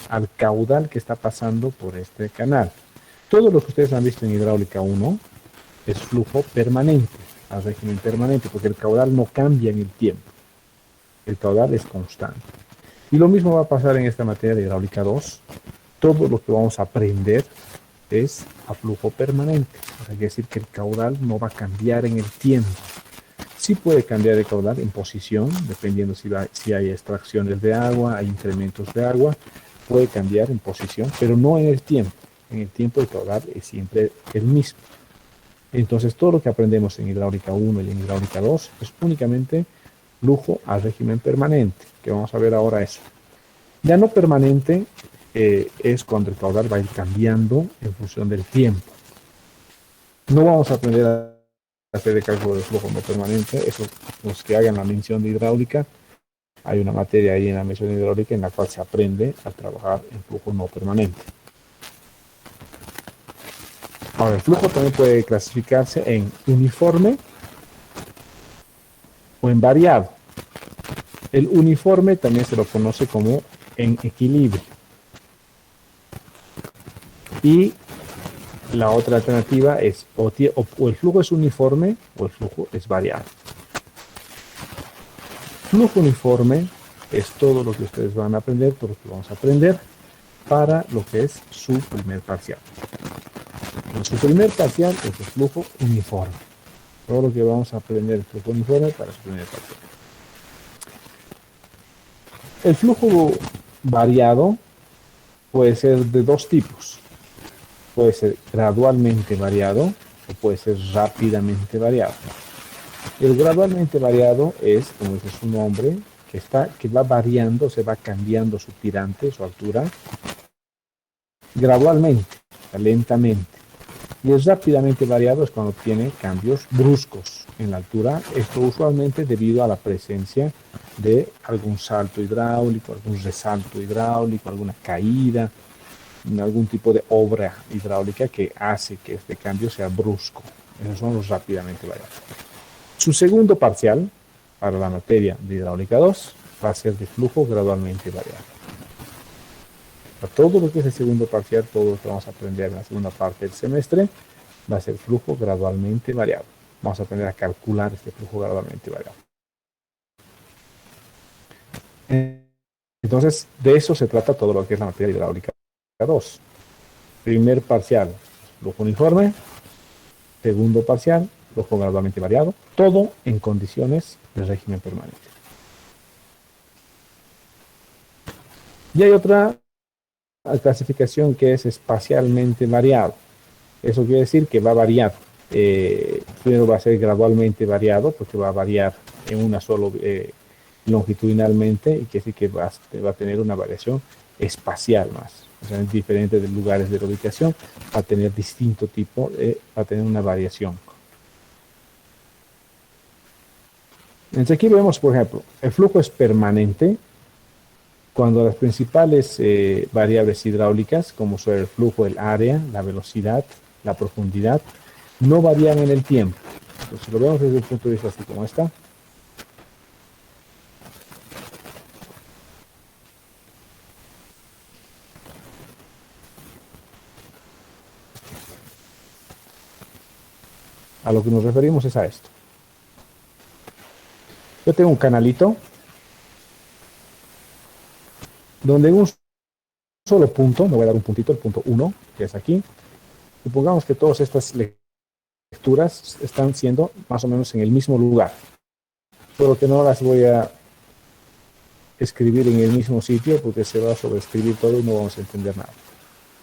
al caudal que está pasando por este canal. Todo lo que ustedes han visto en hidráulica 1 es flujo permanente, al régimen permanente, porque el caudal no cambia en el tiempo. El caudal es constante. Y lo mismo va a pasar en esta materia de hidráulica 2. Todo lo que vamos a aprender es a flujo permanente. O sea, quiere decir que el caudal no va a cambiar en el tiempo. Sí puede cambiar el caudal en posición, dependiendo si hay extracciones de agua, hay incrementos de agua, puede cambiar en posición, pero no en el tiempo. En el tiempo el caudal es siempre el mismo. Entonces todo lo que aprendemos en hidráulica 1 y en hidráulica 2 es únicamente flujo al régimen permanente, que vamos a ver ahora eso. Ya no permanente es cuando el caudal va a ir cambiando en función del tiempo. No vamos a aprender a hacer el cálculo de flujo no permanente, eso los que hagan la mención de hidráulica Hay una materia ahí en la misión hidráulica en la cual se aprende a trabajar en flujo no permanente. Ahora, el flujo también puede clasificarse en uniforme o en variado. El uniforme también se lo conoce como en equilibrio. Y la otra alternativa es o el flujo es uniforme o el flujo es variado. Flujo uniforme es todo lo que ustedes van a aprender, todo lo que vamos a aprender para lo que es su primer parcial. Su primer parcial es el flujo uniforme. Todo lo que vamos a aprender es flujo uniforme para su primer parcial. El flujo variado puede ser de dos tipos. Puede ser gradualmente variado o puede ser rápidamente variado. El gradualmente variado es, como dice su nombre, que va variando, se va cambiando su tirante, su altura, gradualmente, lentamente. Y el rápidamente variado es cuando tiene cambios bruscos en la altura, esto usualmente debido a la presencia de algún salto hidráulico, algún resalto hidráulico, alguna caída, algún tipo de obra hidráulica que hace que este cambio sea brusco. Esos son los rápidamente variados. Su segundo parcial, para la materia de hidráulica 2, va a ser de flujo gradualmente variado. Para todo lo que es el segundo parcial, todo lo que vamos a aprender en la segunda parte del semestre, va a ser flujo gradualmente variado. Vamos a aprender a calcular este flujo gradualmente variado. Entonces, de eso se trata todo lo que es la materia de hidráulica 2. Primer parcial, flujo uniforme. Segundo parcial, flujo gradualmente variado. Todo en condiciones de régimen permanente. Y hay otra clasificación que es espacialmente variado. Eso quiere decir que va a variar. Primero va a ser gradualmente variado porque va a variar en una sola longitudinalmente y quiere decir que va a tener una variación espacial más. O sea, en diferentes lugares de la ubicación va a tener distinto tipo, va a tener una variación. Entonces aquí vemos, por ejemplo, el flujo es permanente cuando las principales variables hidráulicas, como son el flujo, el área, la velocidad, la profundidad, no varían en el tiempo. Entonces lo vemos desde el punto de vista así como está. A lo que nos referimos es a esto. Yo tengo un canalito donde en un solo punto, me voy a dar un puntito, el punto 1, que es aquí. Supongamos que todas estas lecturas están siendo más o menos en el mismo lugar. Solo que no las voy a escribir en el mismo sitio porque se va a sobreescribir todo y no vamos a entender nada.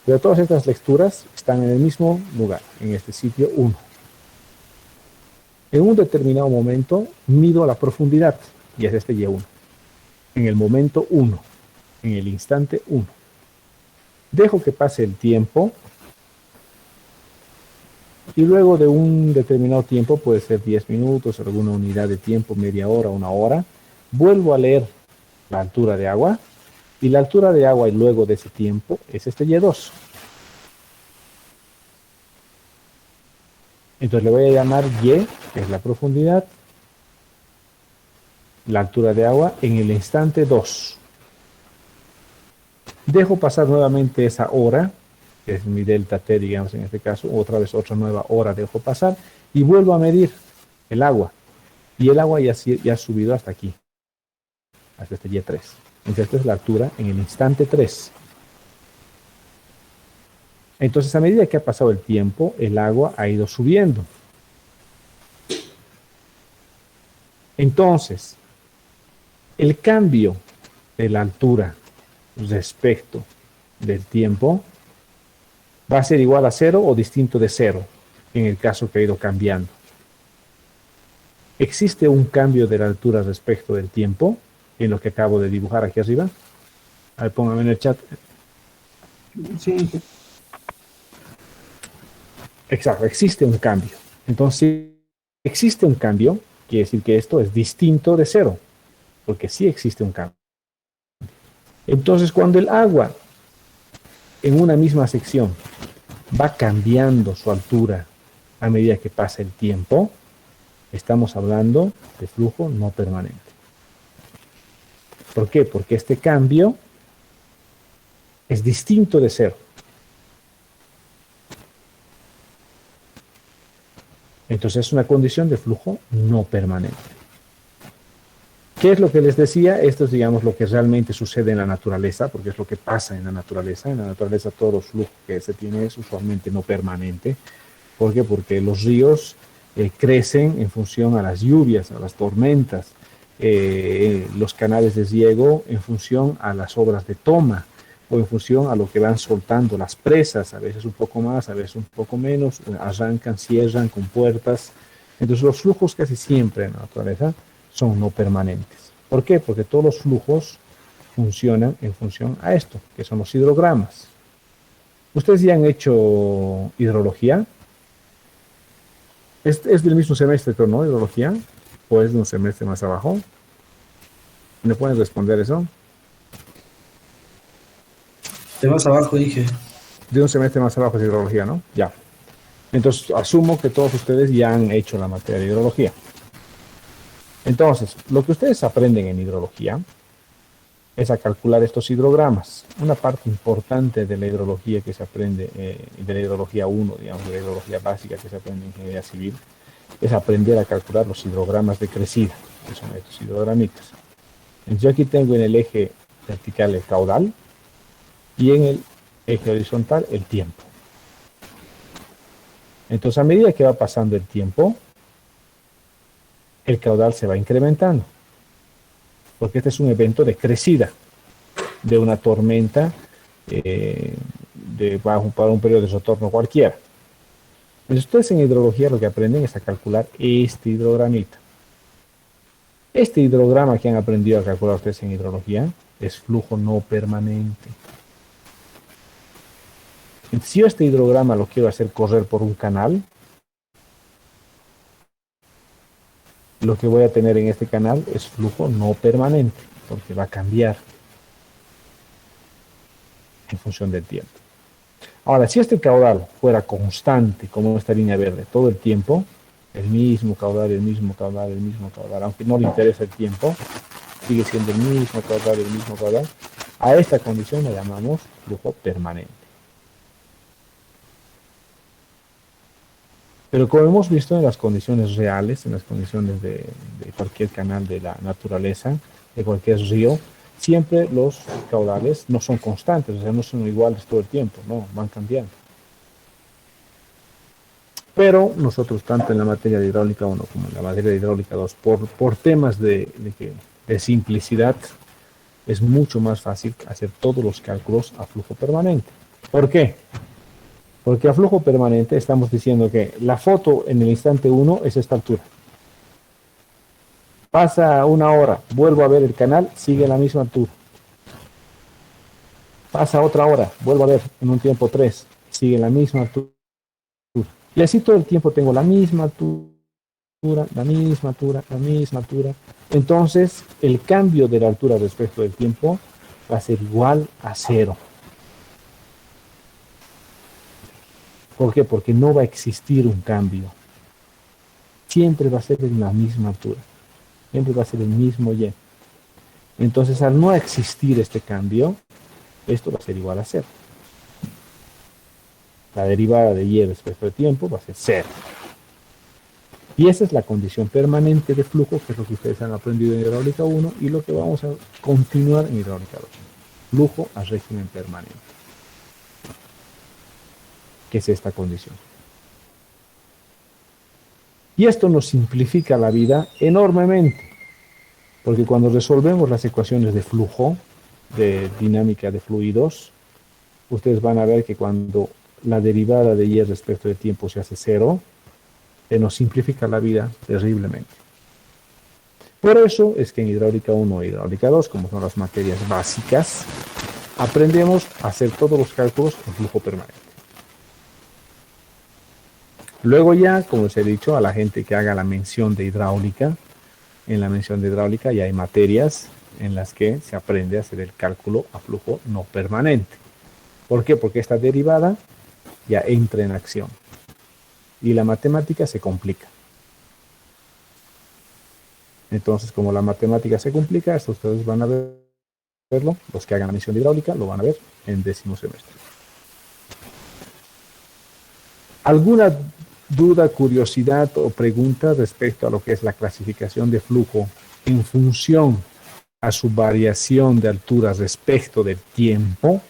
Pero todas estas lecturas están en el mismo lugar, en este sitio 1. En un determinado momento mido la profundidad, y es este Y1. En el momento 1, en el instante 1. Dejo que pase el tiempo, y luego de un determinado tiempo, puede ser 10 minutos, alguna unidad de tiempo, media hora, una hora, vuelvo a leer la altura de agua, y la altura de agua y luego de ese tiempo es este Y2. Entonces le voy a llamar Y, que es la profundidad, la altura de agua en el instante 2. Dejo pasar nuevamente esa hora, que es mi delta T, digamos en este caso, otra vez otra nueva hora dejo pasar, y vuelvo a medir el agua. Y el agua ya ha subido hasta aquí, hasta este Y3. Entonces esta es la altura en el instante 3. Entonces, a medida que ha pasado el tiempo, el agua ha ido subiendo. Entonces, el cambio de la altura respecto del tiempo va a ser igual a 0 o distinto de 0, en el caso que ha ido cambiando. ¿Existe un cambio de la altura respecto del tiempo en lo que acabo de dibujar aquí arriba? A ver, póngame en el chat. Sí, Exacto, existe un cambio. Entonces, si existe un cambio, quiere decir que esto es distinto de 0. porque sí existe un cambio. Entonces, cuando el agua en una misma sección va cambiando su altura a medida que pasa el tiempo, estamos hablando de flujo no permanente. ¿Por qué? Porque este cambio es distinto de cero. Entonces es una condición de flujo no permanente. ¿Qué es lo que les decía? Esto es, digamos, lo que realmente sucede en la naturaleza, porque es lo que pasa en la naturaleza. En la naturaleza todos los flujos que se tiene es usualmente no permanente. ¿Por qué? Porque los ríos crecen en función a las lluvias, a las tormentas, los canales de riego en función a las obras de toma, o en función a lo que van soltando las presas, a veces un poco más, a veces un poco menos, arrancan, cierran con puertas. Entonces los flujos casi siempre en la naturaleza son no permanentes. ¿Por qué? Porque todos los flujos funcionan en función a esto, que son los hidrogramas. ¿Ustedes ya han hecho hidrología? Es del mismo semestre, pero no, hidrología, o es de un semestre más abajo. ¿Me pueden responder eso? De más abajo dije. De un semestre más abajo es hidrología, ¿no? Ya. Entonces, asumo que todos ustedes ya han hecho la materia de hidrología. Entonces, lo que ustedes aprenden en hidrología es a calcular estos hidrogramas. Una parte importante de la hidrología que se aprende, de la hidrología 1, digamos, de la hidrología básica que se aprende en ingeniería civil, es aprender a calcular los hidrogramas de crecida, que son estos hidrogramitas. Entonces, yo aquí tengo en el eje vertical el caudal y en el eje horizontal el tiempo. Entonces, a medida que va pasando el tiempo, el caudal se va incrementando, porque este es un evento de crecida de una tormenta para un periodo de retorno cualquiera. Entonces, ustedes en hidrología lo que aprenden es a calcular este hidrogramita. Este hidrograma que han aprendido a calcular ustedes en hidrología es flujo no permanente. Entonces, si yo este hidrograma lo quiero hacer correr por un canal, lo que voy a tener en este canal es flujo no permanente, porque va a cambiar en función del tiempo. Ahora, si este caudal fuera constante, como esta línea verde, todo el tiempo, el mismo caudal, el mismo caudal, el mismo caudal, aunque no le interesa el tiempo, sigue siendo el mismo caudal, a esta condición la llamamos flujo permanente. Pero como hemos visto en las condiciones reales, en las condiciones de cualquier canal de la naturaleza, de cualquier río, siempre los caudales no son constantes, o sea, no son iguales todo el tiempo, no, van cambiando. Pero nosotros, tanto en la materia de hidráulica 1 como en la materia de hidráulica 2, por temas de simplicidad, es mucho más fácil hacer todos los cálculos a flujo permanente. ¿Por qué? Porque a flujo permanente estamos diciendo que la foto en el instante 1 es esta altura. Pasa una hora, vuelvo a ver el canal, sigue la misma altura. Pasa otra hora, vuelvo a ver en un tiempo 3, sigue la misma altura. Y así todo el tiempo tengo la misma altura, la misma altura. Entonces, el cambio de la altura respecto del tiempo va a ser igual a 0. ¿Por qué? Porque no va a existir un cambio. Siempre va a ser en la misma altura. Siempre va a ser el mismo y. Entonces, al no existir este cambio, esto va a ser igual a 0. La derivada de y respecto al tiempo va a ser 0. Y esa es la condición permanente de flujo, que es lo que ustedes han aprendido en hidráulica 1 y lo que vamos a continuar en hidráulica 2. Flujo a régimen permanente. Que es esta condición. Y esto nos simplifica la vida enormemente, porque cuando resolvemos las ecuaciones de flujo, de dinámica de fluidos, ustedes van a ver que cuando la derivada de y respecto del tiempo se hace 0, nos simplifica la vida terriblemente. Por eso es que en hidráulica 1 e hidráulica 2, como son las materias básicas, aprendemos a hacer todos los cálculos en flujo permanente. Luego ya, como les he dicho, a la gente que haga la mención de hidráulica, en la mención de hidráulica ya hay materias en las que se aprende a hacer el cálculo a flujo no permanente. ¿Por qué? Porque esta derivada ya entra en acción y la matemática se complica. Entonces, como la matemática se complica, esto ustedes van a verlo, los que hagan la mención de hidráulica lo van a ver en 10º semestre. ¿Alguna duda, curiosidad o pregunta respecto a lo que es la clasificación de flujo en función a su variación de altura respecto del tiempo?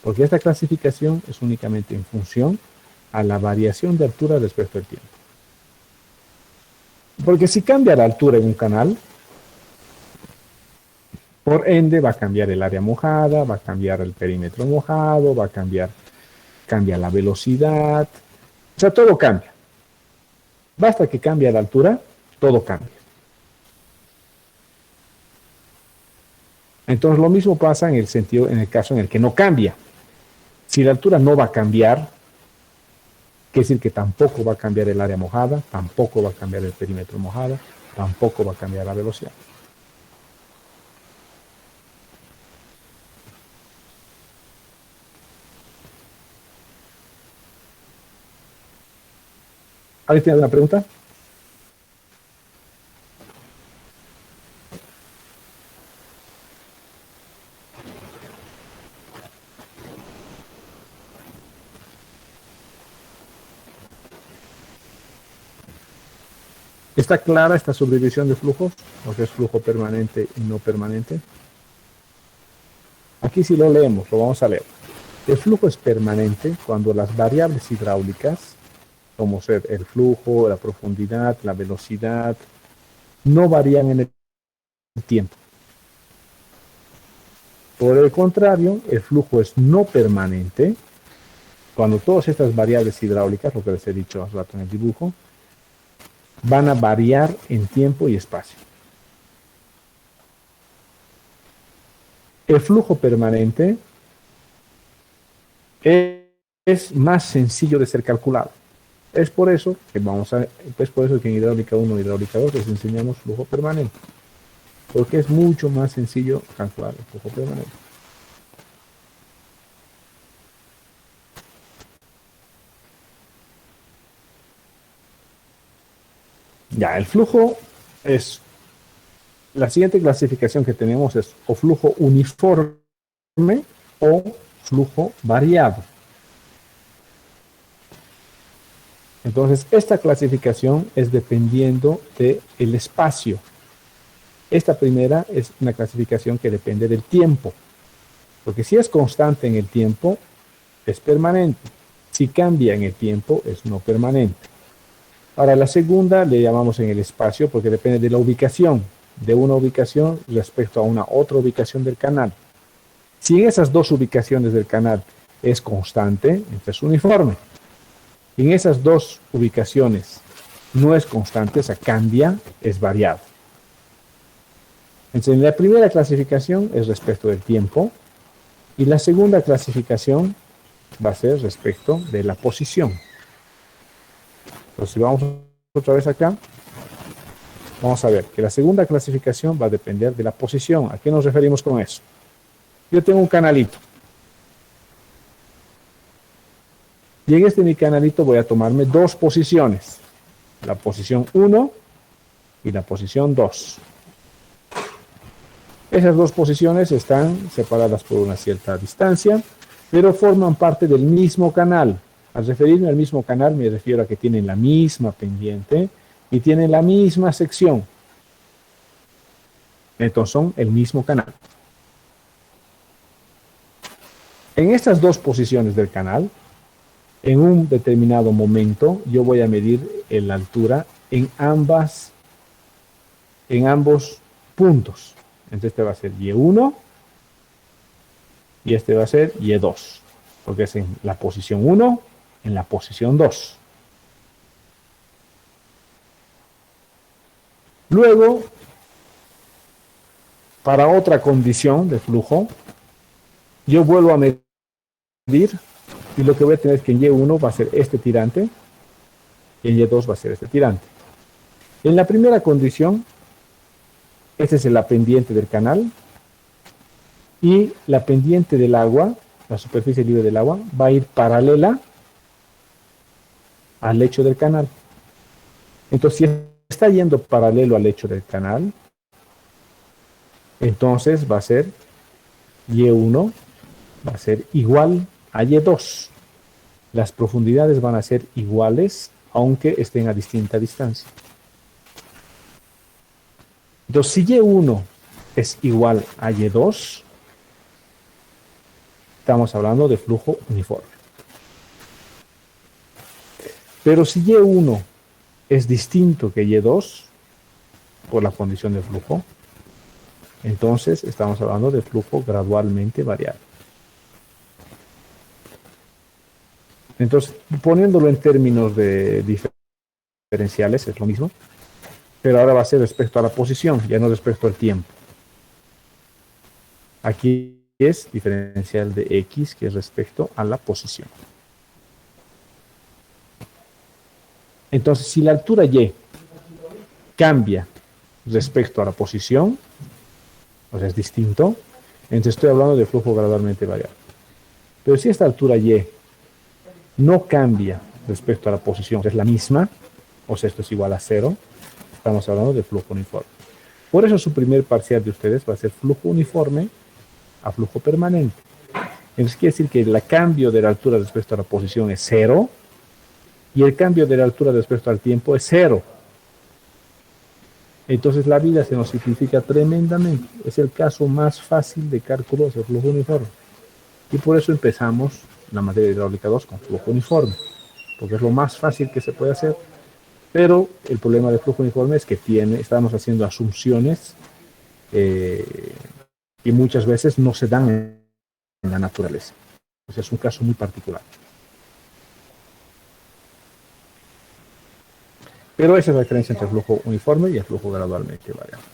Porque esta clasificación es únicamente en función a la variación de altura respecto del tiempo. Porque si cambia la altura en un canal, por ende va a cambiar el área mojada, va a cambiar el perímetro mojado, va a cambia la velocidad, o sea, todo cambia. Basta que cambie la altura, todo cambia. Entonces lo mismo pasa en el caso en el que no cambia. Si la altura no va a cambiar, quiere decir que tampoco va a cambiar el área mojada, tampoco va a cambiar el perímetro mojado, tampoco va a cambiar la velocidad. ¿Alguien tiene alguna pregunta? ¿Está clara esta subdivisión de flujos? Lo que es flujo permanente y no permanente. Aquí sí lo leemos, lo vamos a leer. El flujo es permanente cuando las variables hidráulicas, como ser el flujo, la profundidad, la velocidad, no varían en el tiempo. Por el contrario, el flujo es no permanente cuando todas estas variables hidráulicas, lo que les he dicho hace rato en el dibujo, van a variar en tiempo y espacio. El flujo permanente es más sencillo de ser calculado. Es por eso que en hidráulica 1 y hidráulica 2 les enseñamos flujo permanente, porque es mucho más sencillo calcular el flujo permanente. Ya, el flujo es, la siguiente clasificación que tenemos es o flujo uniforme o flujo variado. Entonces, esta clasificación es dependiendo del espacio. Esta primera es una clasificación que depende del tiempo, porque si es constante en el tiempo, es permanente. Si cambia en el tiempo, es no permanente. Ahora, la segunda le llamamos en el espacio porque depende de la ubicación, de una ubicación respecto a una otra ubicación del canal. Si en esas dos ubicaciones del canal es constante, entonces es uniforme. En esas dos ubicaciones no es constante, o sea, cambia, es variado. Entonces, la primera clasificación es respecto del tiempo y la segunda clasificación va a ser respecto de la posición. Entonces, si vamos otra vez acá, vamos a ver que la segunda clasificación va a depender de la posición. ¿A qué nos referimos con eso? Yo tengo un canalito. Y en este mi canalito voy a tomarme dos posiciones. La posición 1 y la posición 2. Esas dos posiciones están separadas por una cierta distancia, pero forman parte del mismo canal. Al referirme al mismo canal me refiero a que tienen la misma pendiente y tienen la misma sección. Entonces son el mismo canal. En estas dos posiciones del canal, en un determinado momento, yo voy a medir la altura en ambos puntos. Entonces este va a ser Y1 y este va a ser Y2, porque es en la posición 1, en la posición 2. Luego, para otra condición de flujo, yo vuelvo a medir y lo que voy a tener es que en Y1 va a ser este tirante y en Y2 va a ser este tirante. En la primera condición, Esta es la pendiente del canal. Y la pendiente del agua, la superficie libre del agua, va a ir paralela al lecho del canal. Entonces, si está yendo paralelo al lecho del canal, entonces va a ser Y1, va a ser igual a Y2. Las profundidades van a ser iguales, aunque estén a distinta distancia. Entonces, si Y1 es igual a Y2, estamos hablando de flujo uniforme. Pero si Y1 es distinto que Y2, por la condición de flujo, entonces estamos hablando de flujo gradualmente variable. Entonces, poniéndolo en términos de diferenciales, es lo mismo, pero ahora va a ser respecto a la posición, ya no respecto al tiempo. Aquí es diferencial de X, que es respecto a la posición. Entonces, si la altura Y cambia respecto a la posición, o sea, es distinto, entonces estoy hablando de flujo gradualmente variable. Pero si esta altura Y no cambia respecto a la posición, es la misma, o sea, esto es igual a 0, estamos hablando de flujo uniforme. Por eso su primer parcial de ustedes va a ser flujo uniforme a flujo permanente. Entonces quiere decir que el cambio de la altura respecto a la posición es 0 y el cambio de la altura respecto al tiempo es 0. Entonces la vida se nos simplifica tremendamente. Es el caso más fácil de cálculo de flujo uniforme. Y por eso empezamos la materia hidráulica 2 con flujo uniforme, porque es lo más fácil que se puede hacer. Pero el problema del flujo uniforme es que estamos haciendo asunciones y muchas veces no se dan en la naturaleza. O sea, es un caso muy particular. Pero esa es la diferencia entre el flujo uniforme y el flujo gradualmente variable.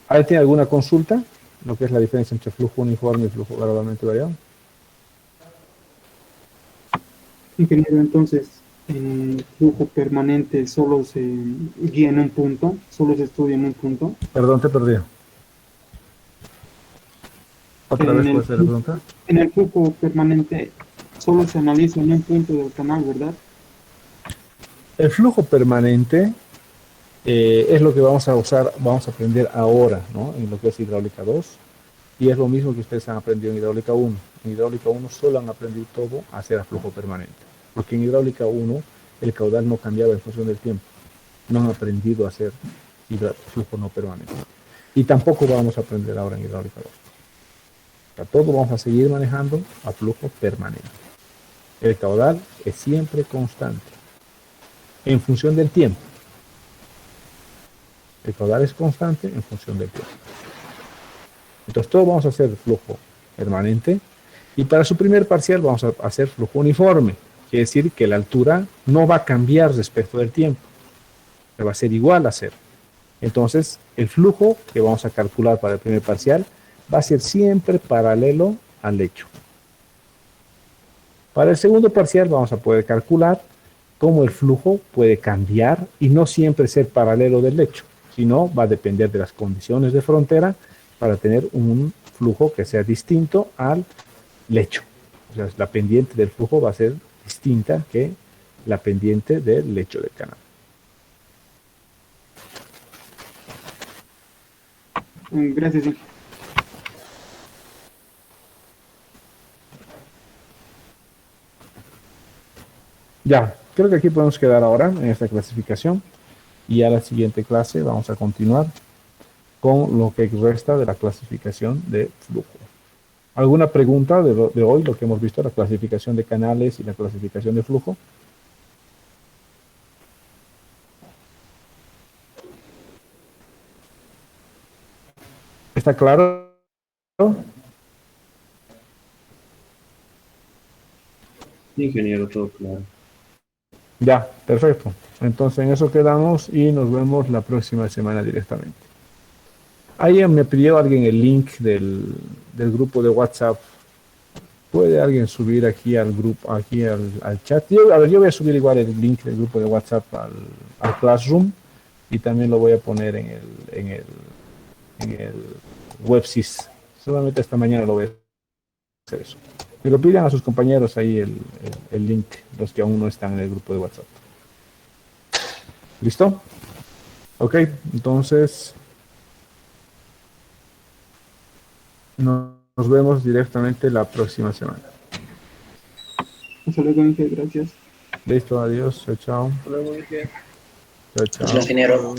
¿Alguien tiene alguna consulta? Lo que es la diferencia entre flujo uniforme y flujo gradualmente variable. Ingeniero, entonces, flujo permanente solo se guía en un punto, solo se estudia en un punto. Perdón, te perdí. ¿Otra vez puede ser la pregunta? En el flujo permanente solo se analiza en un punto del canal, ¿verdad? El flujo permanente es lo que vamos a usar, vamos a aprender ahora, ¿no? En lo que es hidráulica 2. Y es lo mismo que ustedes han aprendido en hidráulica 1. En hidráulica 1 solo han aprendido todo a hacer a flujo permanente. Porque en hidráulica 1 el caudal no cambiaba en función del tiempo. No han aprendido a hacer flujo no permanente. Y tampoco vamos a aprender ahora en hidráulica 2. O sea, todo vamos a seguir manejando a flujo permanente. El caudal es siempre constante en función del tiempo. El caudal es constante en función del tiempo. Entonces, todo vamos a hacer flujo permanente. Y para su primer parcial vamos a hacer flujo uniforme. Quiere decir que la altura no va a cambiar respecto del tiempo. Va a ser igual a 0. Entonces, el flujo que vamos a calcular para el primer parcial va a ser siempre paralelo al lecho. Para el segundo parcial vamos a poder calcular cómo el flujo puede cambiar y no siempre ser paralelo del lecho, sino va a depender de las condiciones de frontera para tener un flujo que sea distinto al lecho. O sea, la pendiente del flujo va a ser distinta que la pendiente del lecho del canal. Gracias. Ya, creo que aquí podemos quedar ahora en esta clasificación y a la siguiente clase vamos a continuar con lo que resta de la clasificación de flujo. ¿Alguna pregunta de hoy, lo que hemos visto, la clasificación de canales y la clasificación de flujo? ¿Está claro? Ingeniero, todo claro. Ya, perfecto. Entonces en eso quedamos y nos vemos la próxima semana directamente. Ahí me pidió alguien el link del grupo de WhatsApp. ¿Puede alguien subir aquí al grupo, aquí al chat? Yo voy a subir igual el link del grupo de WhatsApp al Classroom y también lo voy a poner en el WebSys. Solamente esta mañana lo voy a hacer eso. Y lo pidan a sus compañeros ahí el link, los que aún no están en el grupo de WhatsApp. ¿Listo? Ok, entonces nos vemos directamente la próxima semana. Hasta luego, Inge, gracias. Listo, adiós, chao, chao. Hola, muy bien. Chao, chao. Gracias, ingeniero.